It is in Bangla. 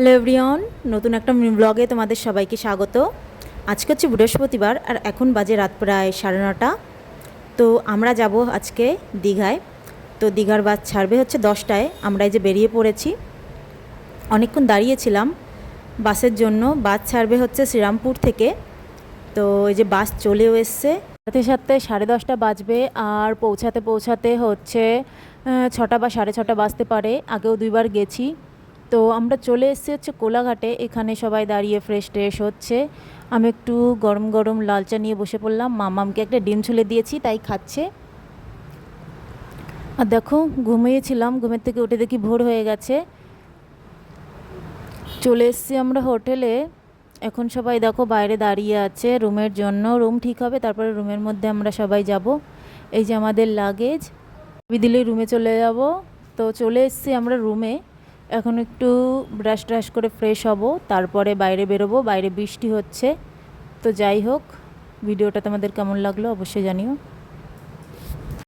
হ্যালো এভরিওয়ান, নতুন একটা ব্লগে তোমাদের সবাইকে স্বাগত। আজকে হচ্ছে বৃহস্পতিবার আর এখন বাজে রাত প্রায় 9:30। তো আমরা যাব আজকে দীঘায়। তো দীঘার বাস ছাড়বে হচ্ছে 10টায়। আমরা এই যে বেরিয়ে পড়েছি, অনেকক্ষণ দাঁড়িয়েছিলাম বাসের জন্য। বাস ছাড়বে হচ্ছে শ্রীরামপুর থেকে। তো এই যে বাস চলেও এসছে, সাথে সাথে 10:30 বাজবে আর পৌঁছাতে পৌঁছাতে হচ্ছে 6টা বা 6:30 বাজতে পারে। আগেও 2বার গেছি। তো আমরা চলে এসেছি হচ্ছে কোলাঘাটে। এখানে সবাই দাঁড়িয়ে ফ্রেশ ট্রেশ হচ্ছে। আমি একটু গরম গরম লাল চা নিয়ে বসে পড়লাম। মামামকে একটা ডিম ছুলে দিয়েছি, তাই খাচ্ছে। আর দেখো, ঘুমিয়েছিলাম, ঘুমের থেকে উঠে দেখি ভোর হয়ে গেছে। চলে এসেছি আমরা হোটেলে। এখন সবাই দেখো বাইরে দাঁড়িয়ে আছে রুমের জন্য। রুম ঠিক হবে, তারপরে রুমের মধ্যে আমরা সবাই যাব। এই যে আমাদের লাগেজ, দিলেই রুমে চলে যাব। তো চলে এসেছি আমরা রুমে। এখন একটু ব্রাশ ট্রাশ করে ফ্রেশ হব, তারপরে বাইরে বেরোবো। বাইরে বৃষ্টি হচ্ছে। তো যাই হোক, ভিডিওটা তোমাদের কেমন লাগলো অবশ্যই জানিও।